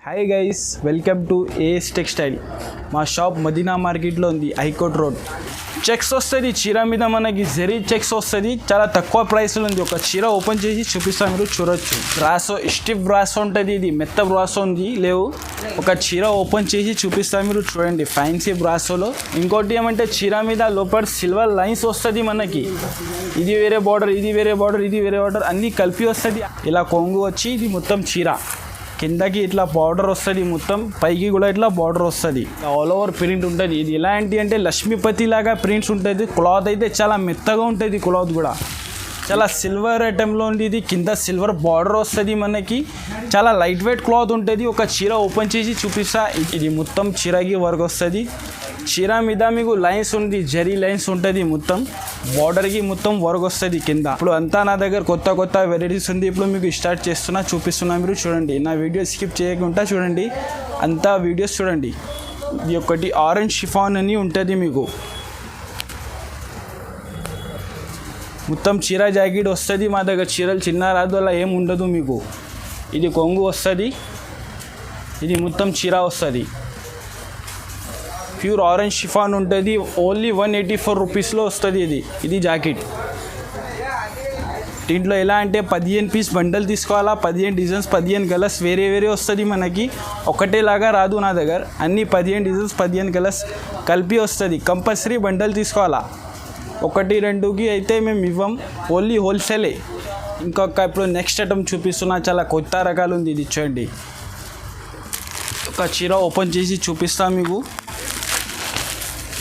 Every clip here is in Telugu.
Hi guys, welcome to AS textile. మా షాప్ మదీనా మార్కెట్లో ఉంది, హైకోర్ట్ రోడ్. చెక్స్ వస్తుంది చీర మీద, మనకి జెరీ చెక్స్ వస్తుంది. చాలా తక్కువ ప్రైస్లో ఉంది. ఒక చీర ఓపెన్ చేసి చూపిస్తాను, మీరు చూడొచ్చు. బ్రాసో స్టిఫ్ బ్రాసో ఉంటుంది, ఇది మెత్త బ్రాసో ఉంది లేవు. ఒక చీర ఓపెన్ చేసి చూపిస్తాను, మీరు చూడండి. ఫ్యాన్సీ బ్రాసోలో ఇంకోటి ఏమంటే చీర మీద లోపల సిల్వర్ లైన్స్ వస్తుంది మనకి. ఇది వేరే బార్డర్, ఇది వేరే బార్డర్, ఇది వేరే బార్డర్ అన్నీ కలిపి వస్తుంది. ఇలా కొంగు వచ్చి ఇది మొత్తం చీర కిందకి ఇట్లా బార్డర్ వస్తుంది, మొత్తం పైకి కూడా ఇట్లా బార్డర్ వస్తుంది. ఆల్ ఓవర్ ప్రింట్ ఉంటుంది. ఇది ఎలాంటి అంటే లక్ష్మీపతి లాగా ప్రింట్స్ ఉంటుంది. క్లాత్ అయితే చాలా మెత్తగా ఉంటుంది. క్లాత్ కూడా చాలా సిల్వర్ ఐటెంలో ఉంది. ఇది కింద సిల్వర్ బార్డర్ వస్తుంది మనకి. చాలా లైట్ వెయిట్ క్లాత్ ఉంటుంది. ఒక చీర ఓపెన్ చేసి చూపిస్తా. ఇది మొత్తం చీరకి వర్క్ వస్తుంది. చీర మీద మీకు లైన్స్ ఉంది, జరీ లైన్స్ ఉంటుంది. మొత్తం బార్డర్కి మొత్తం వర్క్ వస్తుంది కింద. ఇప్పుడు అంతా నా దగ్గర కొత్త కొత్త వెరైటీస్ ఉంది. ఇప్పుడు మీకు స్టార్ట్ చేస్తున్నా, చూపిస్తున్నా, మీరు చూడండి. నా వీడియో స్కిప్ చేయకుండా చూడండి, అంతా వీడియోస్ చూడండి. ఇది ఒకటి ఆరెంజ్ షిఫాన్ అని ఉంటుంది మీకు. మొత్తం చీర జాకెట్ వస్తుంది మా దగ్గర. చీరలు చిన్న రాదు, అలా ఏం ఉండదు మీకు. ఇది కొంగు వస్తుంది, ఇది మొత్తం చీర వస్తుంది. ప్యూర్ ఆరెంజ్ షిఫాన్ ఉంటుంది. ఓన్లీ 184 రూపీస్లో వస్తుంది ఇది జాకెట్. దీంట్లో ఎలా అంటే 15 పీస్ బండల్ తీసుకోవాలా. 15 డిజైన్స్, 15 కలర్స్ వేరే వేరే వస్తుంది మనకి. ఒకటేలాగా రాదు నా దగ్గర. అన్ని 15 డిజైన్స్, 15 కలర్స్ కలిపి వస్తుంది. కంపల్సరీ బండల్ తీసుకోవాలా. 1-2కి అయితే మేము ఇవ్వం, ఓన్లీ హోల్సేలే. ఇంకొక ఇప్పుడు నెక్స్ట్ ఐటమ్ చూపిస్తున్నా, చాలా కొత్త రకాలు ఉంది. ఇది చూడండి. ఒక చీర ఓపెన్ చేసి చూపిస్తాను మీకు.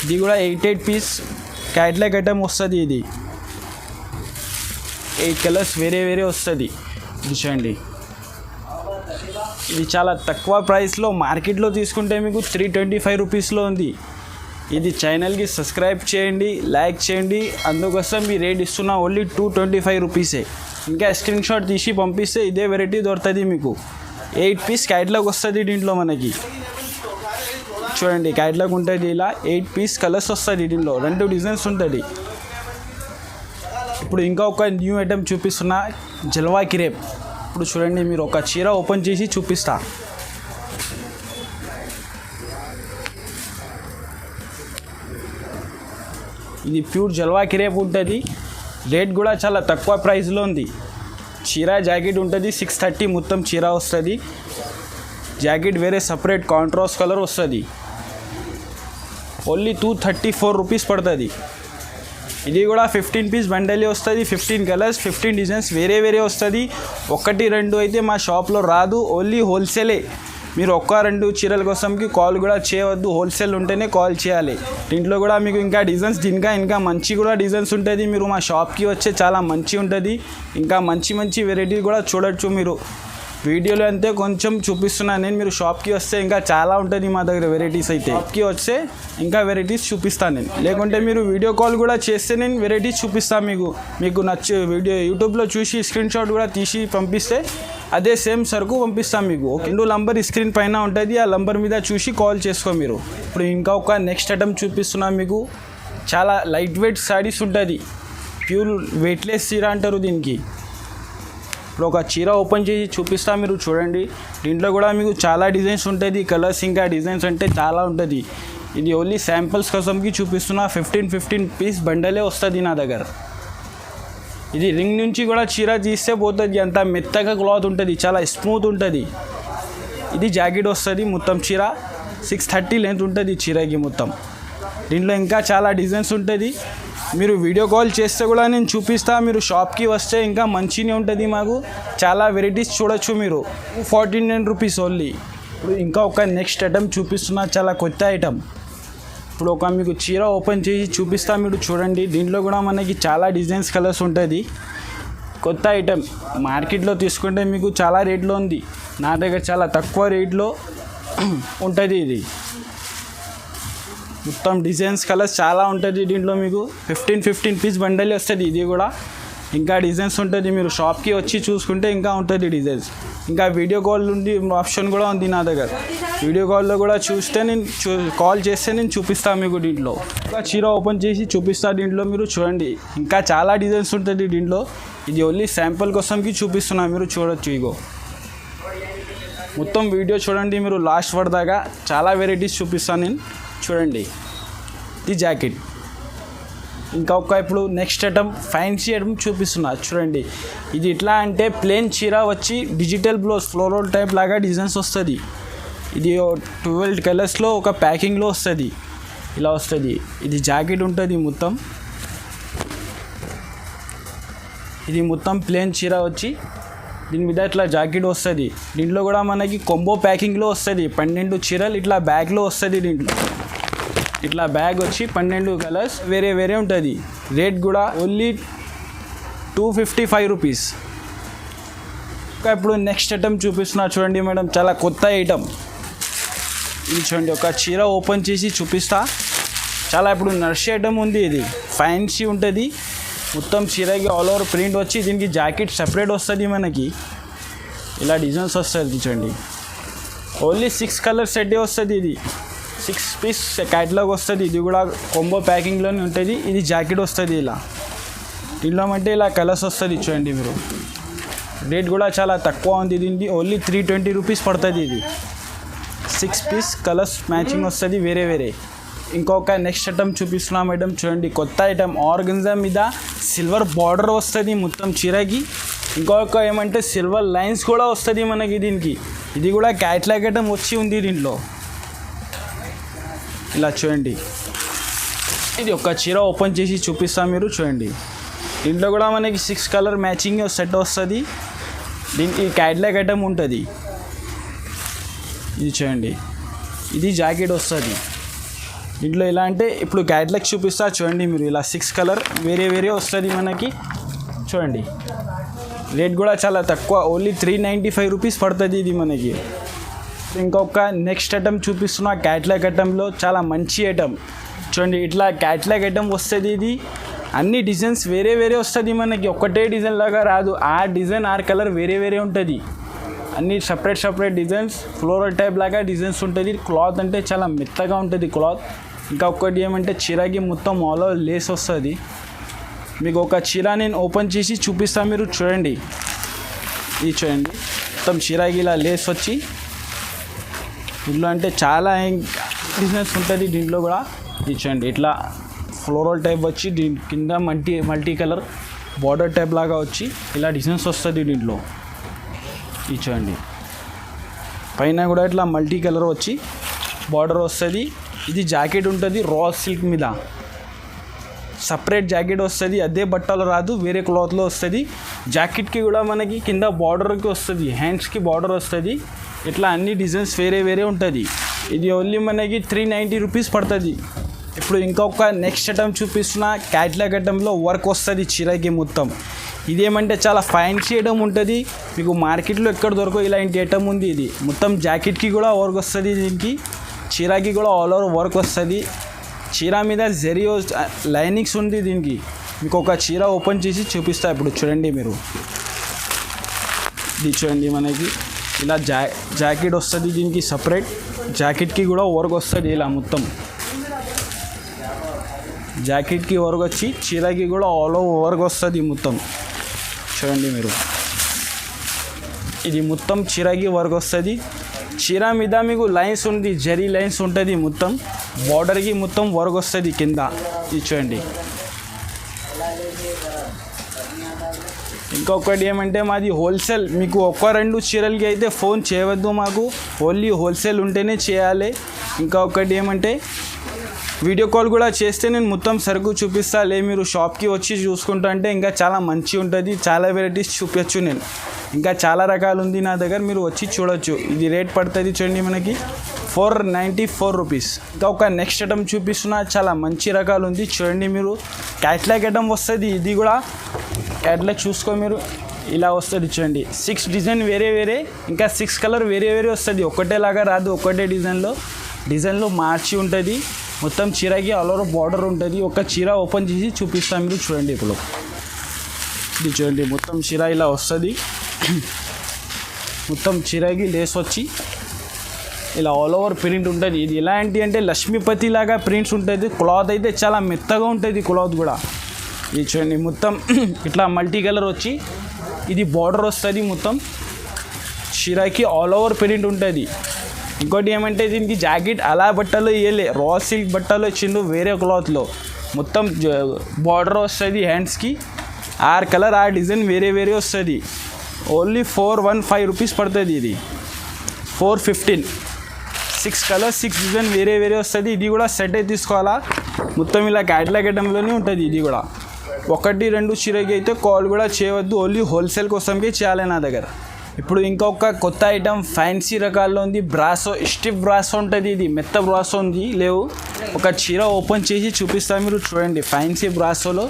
ఇది కూడా 88 పీస్ క్యాట్లాగ్ ఐటమ్ వస్తుంది. ఇది 8 కలర్స్ వేరే వేరే వస్తుంది. ఇది చూడండి. ఇది చాలా తక్కువ ప్రైస్లో, మార్కెట్లో తీసుకుంటే మీకు 325 రూపీస్లో ఉంది. ఇది ఛానల్కి సబ్స్క్రైబ్ చేయండి, లైక్ చేయండి. అందుకోసం మీ రేట్ ఇస్తున్నా, ఓన్లీ 225 రూపీసే. ఇంకా స్క్రీన్ షాట్ తీసి పంపిస్తే ఇదే వెరైటీ దొరుకుతుంది మీకు. 8 పీస్ క్యాట్లాగ్ వస్తుంది దీంట్లో మనకి. చూడండి, క్యాట్లాగ్ ఉంటుంది. ఇలా 8 పీస్ కలర్స్ వస్తుంది. దీంట్లో 2 డిజైన్స్ ఉంటుంది. ఇప్పుడు ఇంకా ఒక న్యూ ఐటెం చూపిస్తున్నా, జల్వా క్రేప్. ఇప్పుడు చూడండి, మీరు ఒక చీర ఓపెన్ చేసి చూపిస్తా. ఇది ప్యూర్ జల్వా క్రేప్ ఉంటుంది. రేట్ కూడా చాలా తక్కువ ప్రైస్లో ఉంది. చీర జాకెట్ ఉంటుంది 630, మొత్తం చీర వస్తుంది. జాకెట్ వేరే సపరేట్ కాంట్రాస్ట్ కలర్ వస్తుంది. ఓన్లీ 234 రూపీస్ పడుతుంది. ఇది కూడా 15 పీస్ బండలే వస్తుంది. 15 కలర్స్, 15 డిజైన్స్ వేరే వేరే వస్తుంది. 1-2 అయితే మా షాప్లో రాదు, ఓన్లీ హోల్సేలే. మీరు 1-2 చీరల కోసంకి కాల్ కూడా చేయవద్దు, హోల్సేల్ ఉంటేనే కాల్ చేయాలి. దీంట్లో కూడా మీకు ఇంకా డిజైన్స్, ఇంకా మంచి కూడా డిజైన్స్ ఉంటుంది. మీరు మా షాప్కి వచ్చే చాలా మంచి ఉంటుంది. ఇంకా మంచి మంచి వెరైటీ కూడా చూడొచ్చు మీరు. వీడియోలో అంతే కొంచెం చూపిస్తున్నాను నేను. మీరు షాప్కి వస్తే ఇంకా చాలా ఉంటుంది మా దగ్గర వెరైటీస్. అయితే షాప్కి వస్తే ఇంకా వెరైటీస్ చూపిస్తాను నేను. లేకుంటే మీరు వీడియో కాల్ కూడా చేస్తే నేను వెరైటీస్ చూపిస్తాను మీకు నచ్చే వీడియో యూట్యూబ్లో చూసి స్క్రీన్ షాట్ కూడా తీసి పంపిస్తే అదే సేమ్ సరుకు పంపిస్తాను మీకు. రెండు నంబర్ స్క్రీన్ పైన ఉంటుంది, ఆ నంబర్ మీద చూసి కాల్ చేసుకో మీరు. ఇప్పుడు ఇంకా ఒక నెక్స్ట్ ఐటమ్ చూపిస్తున్నాను మీకు. చాలా లైట్ వెయిట్ శారీస్ ఉంటుంది. ప్యూర్ వెయిట్లెస్ చీర అంటారు దీనికి. ఇప్పుడు ఒక చీర ఓపెన్ చేసి చూపిస్తా, మీరు చూడండి. దీంట్లో కూడా మీకు చాలా డిజైన్స్ ఉంటుంది, కలర్స్ ఇంకా డిజైన్స్ అంటే చాలా ఉంటుంది. ఇది ఓన్లీ శాంపిల్స్ కోసంకి చూపిస్తున్నా. 15 పీస్ బండలే వస్తుంది నా దగ్గర. ఇది రింగ్ నుంచి కూడా చీర తీస్తే పోతుంది. అంత మెత్తగా క్లాత్ ఉంటుంది, చాలా స్మూత్ ఉంటుంది. ఇది జాకెట్ వస్తుంది. మొత్తం చీర 630 లెంత్ ఉంటుంది చీరకి మొత్తం. దీంట్లో ఇంకా చాలా డిజైన్స్ ఉంటుంది. మీరు వీడియో కాల్ చేస్తే కూడా నేను చూపిస్తా. మీరు షాప్కి వస్తే ఇంకా మంచిగా ఉంటుంది. మాకు చాలా వెరైటీస్ చూడొచ్చు మీరు. 49 రూపీస్ ఓన్లీ. ఇప్పుడు ఇంకా ఒక నెక్స్ట్ ఐటమ్ చూపిస్తున్నా, చాలా కొత్త ఐటమ్. ఇప్పుడు ఒక మీకు చీర ఓపెన్ చేసి చూపిస్తా, మీరు చూడండి. దీంట్లో కూడా మనకి చాలా డిజైన్స్, కలర్స్ ఉంటుంది. కొత్త ఐటమ్. మార్కెట్లో తీసుకుంటే మీకు చాలా రేట్లో ఉంది. నా దగ్గర చాలా తక్కువ రేట్లో ఉంటుంది. ఇది మొత్తం డిజైన్స్, కలర్స్ చాలా ఉంటుంది. దీంట్లో మీకు 15 పీస్ బండల్ వస్తుంది. ఇది కూడా ఇంకా డిజైన్స్ ఉంటుంది. మీరు షాప్కి వచ్చి చూసుకుంటే ఇంకా ఉంటుంది డిజైన్స్. ఇంకా వీడియో కాల్ ఉంది ఆప్షన్ కూడా ఉంది నా దగ్గర. వీడియో కాల్లో కూడా చూస్తే నేను కాల్ చేస్తే నేను చూపిస్తాను మీకు. దీంట్లో ఇంకా చీర ఓపెన్ చేసి చూపిస్తా. దీంట్లో మీరు చూడండి, ఇంకా చాలా డిజైన్స్ ఉంటుంది దీంట్లో. ఇది ఓన్లీ శాంపుల్ కోసంకి చూపిస్తున్నా, మీరు చూడొచ్చు. ఇగో మొత్తం వీడియో చూడండి మీరు లాస్ట్ వరదాకా, చాలా వెరైటీస్ చూపిస్తాను నేను. చూడండి ఇది జాకెట్. ఇప్పుడు నెక్స్ట్ ఐటమ్ ఫ్యాన్సీ ఐటమ్ చూపిస్తున్నా చూడండి. ఇది ఎట్లా అంటే ప్లేన్ చీర వచ్చి డిజిటల్ బ్లౌజ్ ఫ్లోరల్ టైప్ లాగా డిజైన్స్ వస్తుంది. ఇది 12 కలర్స్లో ఒక ప్యాకింగ్లో వస్తుంది, ఇలా వస్తుంది. ఇది జాకెట్ ఉంటుంది మొత్తం. ఇది మొత్తం ప్లేన్ చీర వచ్చి దీని మీద ఇట్లా జాకెట్ వస్తుంది. దీంట్లో కూడా మనకి కొంబో ప్యాకింగ్లో వస్తుంది. 12 చీరలు ఇట్లా బ్యాగ్లో వస్తుంది. దీంట్లో ఇట్లా బ్యాగ్ వచ్చి 12 కలర్స్ వేరే వేరే ఉంటుంది. రేట్ కూడా ఓన్లీ 255 రూపీస్. ఇప్పుడు నెక్స్ట్ ఐటమ్ చూపిస్తున్నా చూడండి మేడం, చాలా కొత్త ఐటమ్. ఇది చూడండి, ఒక చీర ఓపెన్ చేసి చూపిస్తా. చాలా ఇప్పుడు నర్సీ ఐటమ్ ఉంది. ఇది ఫ్యాన్సీ ఉంటుంది. మొత్తం చీరకి ఆల్ ఓవర్ ప్రింట్ వచ్చి దీనికి జాకెట్ సపరేట్ వస్తుంది. మనకి ఇలా డిజైన్స్ వస్తుంది చూడండి. ఓన్లీ 6 కలర్ సెట్టే వస్తుంది. ఇది 6 పీస్ క్యాటలాగ్ వస్తుంది. ఇది కూడా కొంబో ప్యాకింగ్లోనే ఉంటుంది. ఇది జాకెట్ వస్తుంది. ఇలా దీంట్లో అంటే ఇలా కలర్స్ వస్తుంది చూడండి మీరు. రేట్ కూడా చాలా తక్కువ ఉంది. దీనికి ఓన్లీ 320 రూపీస్ పడుతుంది. ఇది 6 పీస్ కలర్స్ మ్యాచింగ్ వస్తుంది వేరే వేరే. ఇంకొక నెక్స్ట్ ఐటమ్ చూపిస్తున్నా మేడం చూడండి, కొత్త ఐటమ్. ఆర్గన్జా మీద సిల్వర్ బార్డర్ వస్తుంది మొత్తం చీరకి. ఇంకొక ఏమంటే సిల్వర్ లైన్స్ కూడా వస్తుంది మనకి దీనికి. ఇది కూడా క్యాట్లాగ్ ఐటమ్ వచ్చి ఉంది దీంట్లో. ఇలా చూడండి, ఇది ఒక చీర ఓపెన్ చేసి చూపిస్తాను మీరు చూడండి. దీంట్లో కూడా మనకి 6 కలర్ మ్యాచింగ్ సెట్ వస్తుంది. దీనికి క్యాట్లాగ్ ఐటమ్ ఉంటుంది. ఇది చూడండి, ఇది జాకెట్ వస్తుంది. దీంట్లో ఎలా అంటే ఇప్పుడు క్యాట్లాగ్ చూపిస్తా చూడండి మీరు. ఇలా 6 కలర్ వేరే వేరే వస్తుంది మనకి చూడండి. రేట్ కూడా చాలా తక్కువ, ఓన్లీ 395 రూపీస్ పడుతుంది ఇది మనకి. ఇంకొక నెక్స్ట్ ఐటమ్ చూపిస్తున్నా క్యాట్లాగ్ ఐటంలో, చాలా మంచి ఐటమ్ చూడండి. ఇట్లా క్యాట్లాగ్ ఐటమ్ వస్తుంది. ఇది అన్ని డిజైన్స్ వేరే వేరే వస్తుంది మనకి, ఒకటే డిజైన్ లాగా రాదు. ఆ డిజైన్ ఆర్ కలర్ వేరే వేరే ఉంటుంది. అన్ని separate separate designs floral type లాగా డిజైన్స్ ఉంటుంది. క్లాత్ అంటే చాలా మెత్తగా ఉంటుంది క్లాత్. ఇంకా ఒకటి ఏమంటే చీరకి మొత్తం ఆల్ ఓవర్ లేస్ వస్తుంది. మీకు ఒక చీర నేను ఓపెన్ చేసి చూపిస్తాను మీరు చూడండి. ఇది చూడండి, మొత్తం చీరకి ఇలా లేస్ వచ్చి దీంట్లో అంటే చాలా డిజైన్స్ ఉంటుంది దీంట్లో కూడా. ఇది చూడండి, ఇట్లా ఫ్లోరల్ టైప్ వచ్చి దీని కింద మల్టీ కలర్ బార్డర్ టైప్ లాగా వచ్చి ఇలా డిజైన్స్ వస్తుంది దీంట్లో. ఇది చూడండి, పైన కూడా ఇట్లా మల్టీ కలర్ వచ్చి బార్డర్ వస్తుంది. ఇది జాకెట్ ఉంటుంది రా సిల్క్ మీద, సపరేట్ జాకెట్ వస్తుంది. అదే బట్టలు రాదు, వేరే క్లాత్లో వస్తుంది. జాకెట్కి కూడా మనకి కింద బార్డర్కి వస్తుంది, హ్యాండ్స్కి బార్డర్ వస్తుంది. ఇట్లా అన్ని డిజైన్స్ వేరే వేరే ఉంటుంది. ఇది ఓన్లీ మనకి 390 రూపీస్ పడుతుంది. ఇప్పుడు ఇంకొక నెక్స్ట్ ఐటమ్ చూపిస్తున్న క్యాట్లాగ్ ఐటంలో వర్క్ వస్తుంది చీరకి మొత్తం. ఇదేమంటే చాలా ఫ్యాన్సీ ఐటమ్ ఉంటుంది. మీకు మార్కెట్లో ఎక్కడ దొరకవు ఇలాంటి ఐటమ్ ఉంది. ఇది మొత్తం జాకెట్కి కూడా వర్క్ వస్తుంది, దీనికి చీరకి కూడా ఆల్ ఓవర్ వర్క్ వస్తుంది. చీర మీద జరీ లైనింగ్స్ ఉంది దీనికి. మీకు ఒక చీర ఓపెన్ చేసి చూపిస్తా ఇప్పుడు చూడండి మీరు. ఇది చూడండి, మనకి ఇలా జాకెట్ వస్తుంది దీనికి సపరేట్. జాకెట్కి కూడా వర్క్ వస్తుంది ఇలా మొత్తం. జాకెట్కి వర్క్ వచ్చి చీరకి కూడా ఆల్ ఓవర్ వర్క్ వస్తుంది మొత్తం. చూడండి మీరు, ఇది మొత్తం చీరకి వర్క్ వస్తుంది. చీర మీద మీకు లైన్స్ ఉంది, జరీ లైన్స్ ఉంటుంది మొత్తం. బార్డర్కి మొత్తం వర్క్ వస్తుంది కింద. ఇది చూడండి. ఇంకొకటి ఏమంటే మాది హోల్సేల్. మీకు 1-2 చీరలకి అయితే ఫోన్ చేయవద్దు మాకు, ఓన్లీ హోల్సేల్ ఉంటేనే చేయాలి. ఇంకొకటి ఏమంటే వీడియో కాల్ కూడా చేస్తే నేను మొత్తం సరుకు చూపిస్తా. మీరు షాప్కి వచ్చి చూసుకుంటా అంటే ఇంకా చాలా మంచి ఉంటుంది. చాలా వెరైటీస్ చూపించచ్చు నేను. ఇంకా చాలా రకాలు ఉంది నా దగ్గర, మీరు వచ్చి చూడొచ్చు. ఇది రేట్ పడుతుంది చూడండి మనకి 494 రూపీస్. ఇంకా ఒక నెక్స్ట్ ఐటమ్ చూపిస్తున్నా, చాలా మంచి రకాలు ఉంది చూడండి మీరు. క్యాట్లాగ్ ఐటమ్ వస్తుంది. ఇది కూడా క్యాట్లాగ్ చూసుకో మీరు, ఇలా వస్తుంది చూడండి. 6 డిజైన్ వేరే వేరే, ఇంకా 6 కలర్ వేరే వేరే వస్తుంది. ఒకటేలాగా రాదు, ఒకటే డిజైన్లో మార్చి ఉంటుంది. మొత్తం చీరకి ఆల్ ఓవర్ బార్డర్ ఉంటుంది. ఒక చీర ఓపెన్ చేసి చూపిస్తాను మీరు చూడండి. ఇప్పుడు ఇది చూడండి, మొత్తం చీర ఇలా వస్తుంది. మొత్తం చీరకి లేస్ వచ్చి ఇలా ఆల్ ఓవర్ ప్రింట్ ఉంటుంది. ఇది ఎలాంటి అంటే లక్ష్మీపతి లాగా ప్రింట్స్ ఉంటుంది. క్లాత్ అయితే చాలా మెత్తగా ఉంటుంది క్లాత్ కూడా. ఇది చూడండి, మొత్తం ఇట్లా మల్టీ కలర్ వచ్చి ఇది బార్డర్ వస్తుంది మొత్తం. చీరకి ఆల్ ఓవర్ ప్రింట్ ఉంటుంది. ఇంకోటి ఏమంటే దీనికి జాకెట్ అలా బట్టలు ఇవ్వలే, రా సిల్క్ బట్టలు ఇచ్చిండు వేరే క్లాత్లో. మొత్తం బార్డర్ వస్తుంది హ్యాండ్స్కి, 6 కలర్ 6 డిజైన్ వేరే వేరే వస్తుంది. ఓన్లీ 415 రూపీస్ పడుతుంది. ఇది 415, 6 కలర్స్ 6 డిజైన్ వేరే వేరే వస్తుంది. ఇది కూడా సెట్ అయితే తీసుకోవాలా, మొత్తం ఇలా క్యాటలాగ్ ఐటంలోనే ఉంటుంది. ఇది కూడా 1 2 చీరకి అయితే కాల్ కూడా చేయవద్దు, ఓన్లీ హోల్సేల్ కోసంకే చేయాలి నా దగ్గర. ఇప్పుడు ఇంకొక కొత్త ఐటమ్ ఫ్యాన్సీ రకాల్లో ఉంది, బ్రాసో. స్టిఫ్ బ్రాసో ఉంటుంది, ఇది మెత్త బ్రాసో ఉంది లేవు. ఒక చీర ఓపెన్ చేసి చూపిస్తాను, మీరు చూడండి. ఫ్యాన్సీ బ్రాసోలో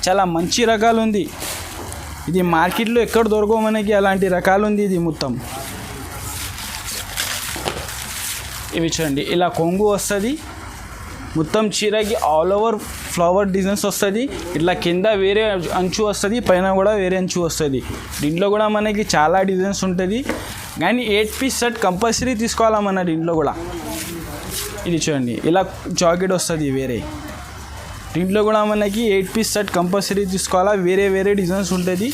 చాలా మంచి రకాలు ఉంది. ఇది మార్కెట్లో ఎక్కడ దొరకవు మనకి, అలాంటి రకాలు ఉంది. ఇది మొత్తం ఇవి చూడండి, ఇలా కొంగు వస్తుంది. మొత్తం చీరకి ఆల్ ఓవర్ ఫ్లవర్ డిజైన్స్ వస్తుంది. ఇట్లా కింద వేరే అంచు వస్తుంది, పైన కూడా వేరే అంచు వస్తుంది. దీంట్లో కూడా మనకి చాలా డిజైన్స్ ఉంటుంది, కానీ 8 పీస్ సెట్ కంపల్సరీ తీసుకోవాలా మన దీంట్లో కూడా. ఇది చూడండి, ఇలా జాకెట్ వస్తుంది వేరే. దీంట్లో కూడా మనకి 8 పీస్ సెట్ కంపల్సరీ తీసుకోవాలా, వేరే వేరే డిజైన్స్ ఉంటుంది,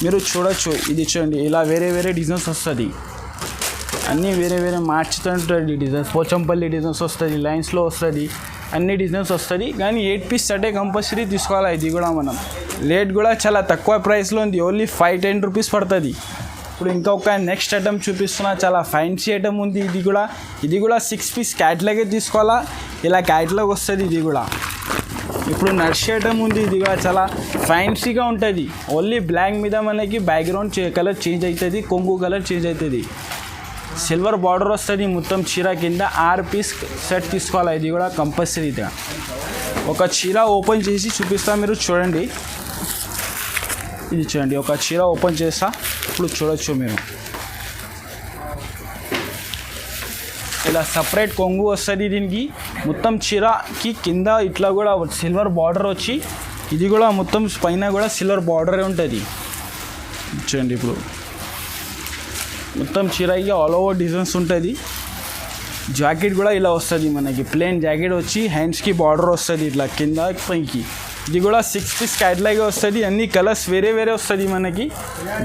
మీరు చూడొచ్చు. ఇది చూడండి, ఇలా వేరే వేరే డిజైన్స్ వస్తుంది, అన్నీ వేరే వేరే మార్చుతుంటుంది డిజైన్స్. పోచంపల్లి డిజైన్స్ వస్తుంది, లైన్స్లో వస్తుంది, అన్ని డిజైన్స్ వస్తుంది. కానీ 8 పీస్ సెటే కంపల్సరీ తీసుకోవాలి. ఇది కూడా మనం రేట్ కూడా చాలా తక్కువ ప్రైస్లో ఉంది, ఓన్లీ 510 రూపీస్ పడుతుంది. ఇప్పుడు ఇంకొక నెక్స్ట్ ఐటమ్ చూపిస్తున్నా, చాలా ఫ్యాన్సీ ఐటమ్ ఉంది. ఇది కూడా 6 పీస్ క్యాట్లాగే తీసుకోవాలా, ఇలా క్యాట్లాగ్ వస్తుంది. ఇది కూడా ఇప్పుడు నర్సీ ఐటమ్ ఉంది, ఇది కూడా చాలా ఫ్యాన్సీగా ఉంటుంది. ఓన్లీ బ్లాక్ మీద మనకి బ్యాక్గ్రౌండ్ కలర్ చేంజ్ అవుతుంది, కొంగు కలర్ చేంజ్ అవుతుంది. సిల్వర్ బార్డర్ వస్తుంది మొత్తం చీర కింద. 6 పీస్ సెట్ తీసుకోవాలి, ఇది కూడా కంపల్సరీగా. ఒక చీర ఓపెన్ చేసి చూపిస్తా, మీరు చూడండి. ఇది చూడండి, ఒక చీర ఓపెన్ చేస్తా, ఇప్పుడు చూడొచ్చు మీరు. ఇలా సపరేట్ కొంగు వస్తుంది దీనికి. మొత్తం చీరకి కింద ఇట్లా కూడా సిల్వర్ బార్డర్ వచ్చి, ఇది కూడా మొత్తం పైన కూడా సిల్వర్ బార్డరే ఉంటుంది. చూడండి, ఇప్పుడు మొత్తం చీరకి ఆల్ ఓవర్ డిజైన్స్ ఉంటుంది. జాకెట్ కూడా ఇలా వస్తుంది మనకి, ప్లెయిన్ జాకెట్ వచ్చి హ్యాండ్స్కి బార్డర్ వస్తుంది ఇట్లా కింద పైకి. ఇది కూడా 6 పీస్ క్యాట్లాగే వస్తుంది, అన్ని కలర్స్ వేరే వేరే వస్తుంది మనకి.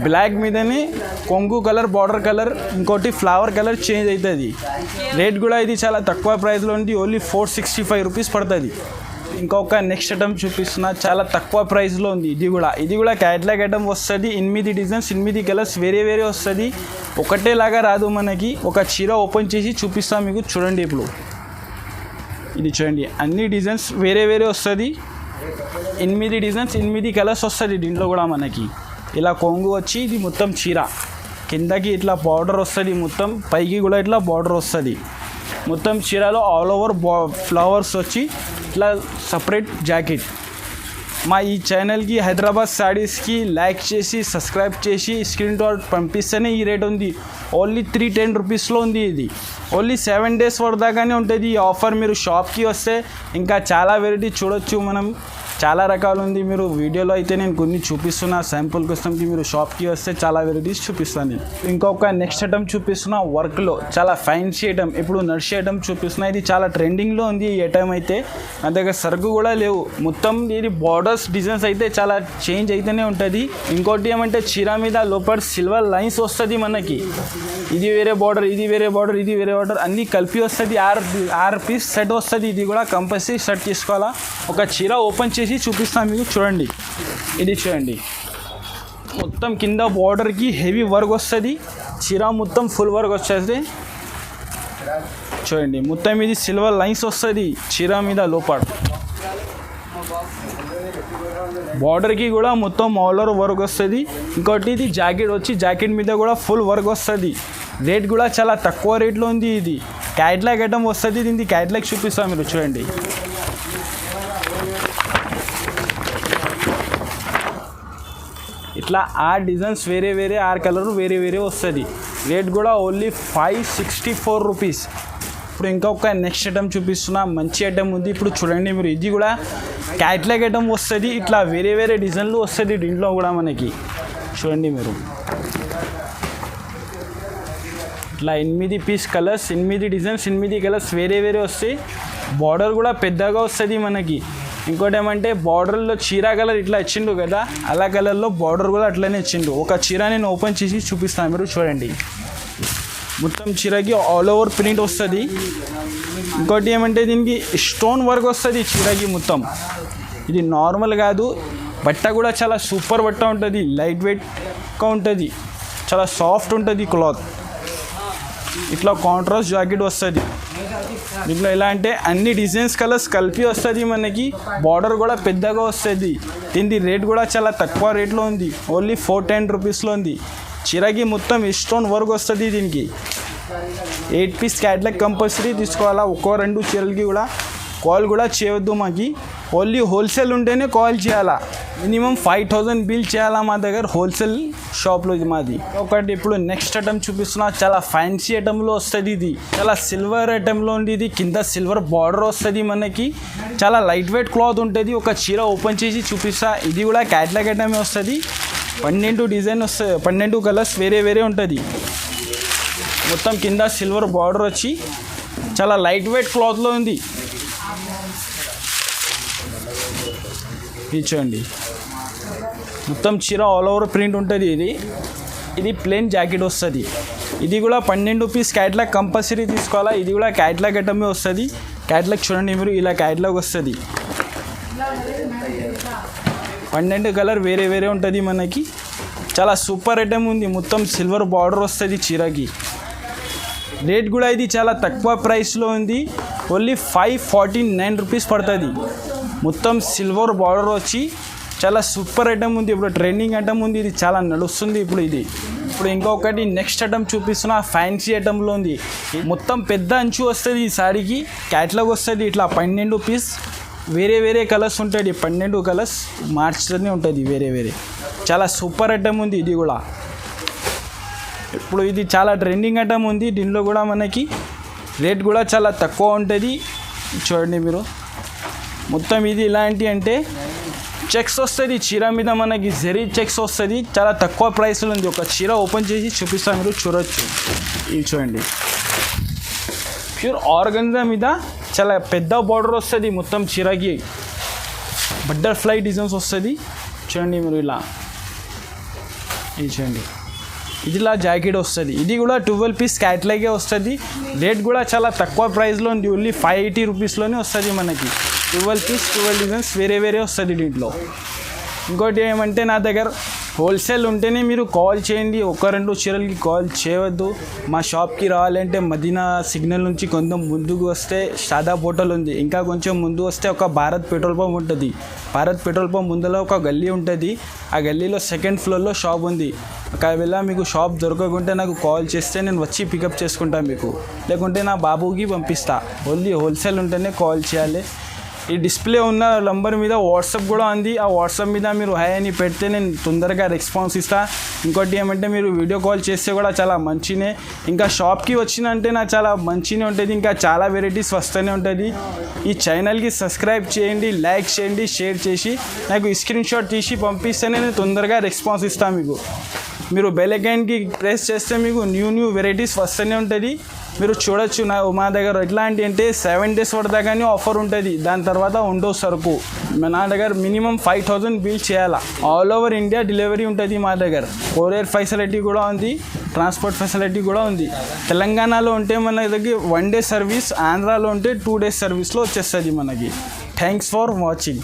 బ్లాక్ మీదనే కొంగు కలర్, బార్డర్ కలర్, ఇంకోటి ఫ్లవర్ కలర్ చేంజ్ అవుతుంది. రేట్ కూడా ఇది చాలా తక్కువ ప్రైస్లో ఉంది, ఓన్లీ 465 రూపీస్ పడుతుంది. ఇంకొక నెక్స్ట్ ఐటమ్ చూపిస్తున్నా, చాలా తక్కువ ప్రైస్లో ఉంది. ఇది కూడా క్యాట్లాగ్ ఐటమ్ వస్తుంది. 8 డిజైన్స్ 8 కలర్స్ వేరే వేరే వస్తుంది, ఒకటేలాగా రాదు మనకి. ఒక చీర ఓపెన్ చేసి చూపిస్తాం మీకు, చూడండి. ఇప్పుడు ఇది చూడండి, అన్ని డిజైన్స్ వేరే వేరే వస్తుంది. 8 డిజైన్స్ 8 కలర్స్ వస్తుంది. దీంట్లో కూడా మనకి ఇలా కొంగు వచ్చి, ఇది మొత్తం చీర కిందకి ఇట్లా బార్డర్ వస్తుంది, మొత్తం పైకి కూడా ఇట్లా బార్డర్ వస్తుంది. మొత్తం చీరలో ఆల్ ఓవర్ ఫ్లవర్స్ వచ్చి ఇట్లా సపరేట్ జాకెట్. మా ఈ ఛానల్కి హైదరాబాద్ శారీస్కి లైక్ చేసి సబ్స్క్రైబ్ చేసి స్క్రీన్ షాట్ పంపిస్తేనే ఈ రేట్ ఉంది. ఓన్లీ 310 రూపీస్లో ఉంది. ఇది ఓన్లీ 7 డేస్ వరదాకానే ఉంటుంది ఈ ఆఫర్. మీరు షాప్కి వస్తే ఇంకా చాలా వెరైటీ చూడొచ్చు. మనం చాలా రకాలు ఉంది, మీరు వీడియోలో అయితే నేను కొన్ని చూపిస్తున్నా శాంపుల్ కోసంకి. మీరు షాప్కి వస్తే చాలా వెరైటీస్ చూపిస్తాను నేను. ఇంకొక నెక్స్ట్ ఐటమ్ చూపిస్తున్నా, వర్క్లో చాలా ఫ్యాన్సీ ఐటమ్. ఇప్పుడు నర్సీ ఐటమ్ చూపిస్తున్నా, ఇది చాలా ట్రెండింగ్లో ఉంది ఈ ఐటమ్ అయితే. నా దగ్గర సరుకు కూడా లేవు. మొత్తం ఇది బార్డర్స్ డిజైన్స్ అయితే చాలా చేంజ్ అయితేనే ఉంటుంది. ఇంకోటి ఏమంటే చీర మీద లోపల సిల్వర్ లైన్స్ వస్తుంది మనకి. ఇది వేరే బార్డర్, ఇది వేరే బార్డర్, ఇది వేరే బార్డర్ అన్నీ కలిపి వస్తుంది. 6 పీస్ సెట్ వస్తుంది. ఇది కూడా కంపల్సరీ సెట్ తీసుకోవాలా. ఒక చీర ఓపెన్ చేసి చూపిస్తాను మీకు, చూడండి. ఇది చూడండి, మొత్తం కింద బార్డర్కి హెవీ వర్క్ వస్తుంది. చీర మొత్తం ఫుల్ వర్క్ వచ్చేది. చూడండి, మొత్తం ఇది సిల్వర్ లైన్స్ వస్తుంది చీర మీద లోపల. బార్డర్కి కూడా మొత్తం ఆల్ ఓవర్ వర్క్ వస్తుంది. ఇంకోటి ఇది జాకెట్ వచ్చి, జాకెట్ మీద కూడా ఫుల్ వర్క్ వస్తుంది. రేట్ కూడా చాలా తక్కువ రేట్లో ఉంది. ఇది క్యాట్లాగ్ ఐటమ్ వస్తుంది. దీనికి క్యాట్లాగ్ చూపిస్తాను మీరు, చూడండి. ఇట్లా 6 డిజైన్స్ వేరే వేరే, 6 కలర్ వేరే వేరే వస్తుంది. రేట్ కూడా ఓన్లీ 564 రూపీస్. ఇప్పుడు ఇంకొక నెక్స్ట్ ఐటమ్ చూపిస్తున్నా, మంచి ఐటమ్ ఉంది. ఇప్పుడు చూడండి మీరు, ఇది కూడా క్యాట్లాగ్ ఐటమ్ వస్తుంది. ఇట్లా వేరే వేరే డిజైన్లు వస్తుంది దీంట్లో కూడా మనకి. చూడండి మీరు, ఇట్లా 8 పీస్ కలర్స్, 8 డిజైన్స్ 8 కలర్స్ వేరే వేరే వస్తాయి. బార్డర్ కూడా పెద్దగా వస్తుంది మనకి. ఇంకోటి ఏమంటే బార్డర్లో చీర కలర్ ఇట్లా ఇచ్చిండు కదా, అలా కలర్లో బార్డర్ కూడా అట్లనే ఇచ్చిండు. ఒక చీర నేను ఓపెన్ చేసి చూపిస్తాను, మీరు చూడండి. మొత్తం చీరకి ఆల్ ఓవర్ ప్రింట్ వస్తుంది. ఇంకోటి ఏమంటే దీనికి స్టోన్ వర్క్ వస్తుంది చీరకి మొత్తం. ఇది నార్మల్ కాదు, బట్ట కూడా చాలా సూపర్ బట్ట ఉంటుంది, లైట్ వెయిట్గా ఉంటుంది, చాలా సాఫ్ట్ ఉంటుంది క్లాత్. ఇట్లా కాంట్రాస్ట్ జాకెట్ వస్తుంది. దీంట్లో ఎలా అంటే అన్ని డిజైన్స్ కలర్స్ కలిపి వస్తుంది మనకి. బార్డర్ కూడా పెద్దగా వస్తుంది. దీని రేట్ కూడా చాలా తక్కువ రేట్లో ఉంది, ఓన్లీ 410 రూపీస్లో ఉంది. చీరకి మొత్తం స్టోన్ వర్క్ వస్తుంది. దీనికి 8 పీస్ క్యాట్లాగ్ కంపల్సరీ తీసుకోవాలా. ఒక్కో 2 చీరలకి కూడా కాల్ కూడా చేయొద్దు మాకి, ఓన్లీ హోల్సేల్ ఉంటేనే కాల్ చేయాలా. మినిమం 5000 బిల్ చేయాలా మా దగ్గర హోల్సేల్ షాప్లో ఇది మాది. ఒకటి ఇప్పుడు నెక్స్ట్ ఐటమ్ చూపిస్తున్నా, చాలా ఫ్యాన్సీ ఐటెంలో వస్తుంది. ఇది చాలా సిల్వర్ ఐటెంలో ఉంది. ఇది కింద సిల్వర్ బార్డర్ వస్తుంది మనకి, చాలా లైట్ వెయిట్ క్లాత్ ఉంటుంది. ఒక చీర ఓపెన్ చేసి చూపిస్తా. ఇది కూడా క్యాట్లాగ్ ఐటమే వస్తుంది. 12 డిజైన్ వస్తుంది, 12 కలర్స్ వేరే వేరే ఉంటుంది. మొత్తం కింద సిల్వర్ బార్డర్ వచ్చి చాలా లైట్ వెయిట్ క్లాత్లో ఉంది. ఇది చూడండి, మొత్తం చీర ఆల్ ఓవర్ ప్రింట్ ఉంటుంది. ఇది ప్లెయిన్ జాకెట్ వస్తుంది. ఇది కూడా 12 పీస్ క్యాట్లాగ్ కంపల్సరీ తీసుకోవాలా. ఇది కూడా క్యాట్లాగ్ ఐటమే వస్తుంది. క్యాట్లాగ్ చూడండి మీరు, ఇలా క్యాట్లాగ్ వస్తుంది. 12 కలర్ వేరే వేరే ఉంటుంది మనకి. చాలా సూపర్ ఐటమ్ ఉంది. మొత్తం సిల్వర్ బార్డర్ వస్తుంది చీరకి. రేట్ కూడా ఇది చాలా తక్కువ ప్రైస్లో ఉంది, ఓన్లీ 549 రూపీస్ పడుతుంది. మొత్తం సిల్వర్ బార్డర్ వచ్చి చాలా సూపర్ ఐటమ్ ఉంది. ఇప్పుడు ట్రెండింగ్ ఐటమ్ ఉంది, ఇది చాలా నడుస్తుంది ఇప్పుడు ఇది. ఇప్పుడు ఇంకొకటి నెక్స్ట్ ఐటమ్ చూపిస్తున్నా, ఫ్యాన్సీ ఐటంలో ఉంది. మొత్తం పెద్ద అంచు వస్తుంది ఈ సారీకి, క్యాట్లాగ్ వస్తుంది. ఇట్లా 12 పీస్ వేరే వేరే కలర్స్ ఉంటుంది. 12 కలర్స్ మార్చుతూనే ఉంటుంది వేరే వేరే. చాలా సూపర్ ఐటమ్ ఉంది ఇది కూడా. ఇప్పుడు ఇది చాలా ట్రెండింగ్ ఐటమ్ ఉంది. దీనిలో కూడా మనకి రేట్ కూడా చాలా తక్కువ ఉంటుంది. చూడండి మీరు, మొత్తం ఇది ఇలాంటి అంటే చెక్స్ వస్తుంది చీర మీద, మనకి జరీ చెక్స్ వస్తుంది. చాలా తక్కువ ప్రైస్లో ఉంది. ఒక చీర ఓపెన్ చేసి చూపిస్తాను, మీరు చూడొచ్చు. ఇది చూడండి, ప్యూర్ ఆర్గంజా మీద చాలా పెద్ద బార్డర్ వస్తుంది. మొత్తం చీరకి బటర్ఫ్లై డిజైన్స్ వస్తుంది. చూడండి మీరు ఇలా, ఇది చూడండి, ఇది ఇలా జాకెట్ వస్తుంది. ఇది కూడా 12 పీస్ క్యాట్లాగే వస్తుంది. రేట్ కూడా చాలా తక్కువ ప్రైస్లో ఉంది, ఓన్లీ 580 రూపీస్లోనే వస్తుంది మనకి. 12 పీస్ 12 డిజైన్స్ వేరే వేరే వస్తుంది దీంట్లో. ఇంకోటి ఏమంటే నా దగ్గర హోల్సేల్ ఉంటేనే మీరు కాల్ చేయండి, 1-2 చీరలకి కాల్ చేయవద్దు. మా షాప్కి రావాలంటే మదీనా సిగ్నల్ నుంచి కొంచెం ముందుకు వస్తే షాదా హోటల్ ఉంది. ఇంకా కొంచెం ముందు వస్తే ఒక భారత్ పెట్రోల్ పంప్ ఉంటుంది. భారత్ పెట్రోల్ పంప్ ముందులో ఒక గల్లీ ఉంటుంది. ఆ గల్లీలో 2nd ఫ్లోర్లో షాప్ ఉంది. ఒకవేళ మీకు షాప్ దొరకకుంటే నాకు కాల్ చేస్తే నేను వచ్చి పికప్ చేసుకుంటాను మీకు, లేకుంటే నా బాబుకి పంపిస్తా. ఓన్లీ హోల్సేల్ ఉంటేనే కాల్ చేయాలి. ఈ డిస్ప్లే ఉన్న నంబర్ మీద వాట్సాప్ కూడా ఉంది. ఆ వాట్సాప్ మీద మీరు హాయ్ అని పెడితే నేను తొందరగా రెస్పాన్స్ ఇస్తా. ఇంకోటి ఏమంటే మీరు వీడియో కాల్ చేస్తే కూడా చాలా మంచినే. ఇంకా షాప్కి వచ్చినంటే నాకు చాలా మంచినే ఉంటుంది. ఇంకా చాలా వెరైటీస్ వస్తూనే ఉంటుంది. ఈ ఛానల్కి సబ్స్క్రైబ్ చేయండి, లైక్ చేయండి, షేర్ చేసి నాకు స్క్రీన్ షాట్ తీసి పంపిస్తేనే నేను తొందరగా రెస్పాన్స్ ఇస్తాను మీకు. మీరు బెల్ ఐకాన్కి ప్రెస్ చేస్తే మీకు న్యూ వెరైటీస్ వస్తూనే ఉంటుంది. మీరు చూడొచ్చు. మా దగ్గర ఎట్లాంటి అంటే 7 days పడతా కానీ ఆఫర్ ఉంటుంది, దాని తర్వాత ఉండవు సరుకు. నా దగ్గర మినిమం 5000 బిల్ చేయాలా. ఆల్ ఓవర్ ఇండియా డెలివరీ ఉంటుంది మా దగ్గర. కొరియర్ ఫెసిలిటీ కూడా ఉంది, ట్రాన్స్పోర్ట్ ఫెసిలిటీ కూడా ఉంది. తెలంగాణలో ఉంటే మన దగ్గర 1 day సర్వీస్, ఆంధ్రాలో ఉంటే 2 days సర్వీస్లో వచ్చేస్తుంది మనకి. Thanks for watching.